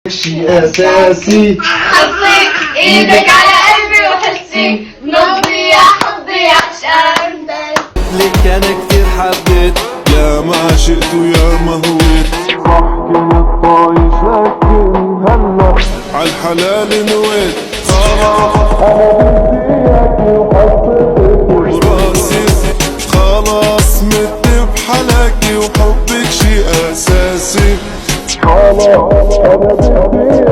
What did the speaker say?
شي اساسي. حطي ايدك على قلبي وحسي نبضي يا حظي عشان لك انا كتير حبيت يا ما عشقت ويا ما هويت. صح كنت طايش لكن هلا عالحلال نويت. خلاص انا بدي اياكي وحطيتك براسي. خلاص مت بحلاكي وحبك شي اساسي. خلاص انا بدي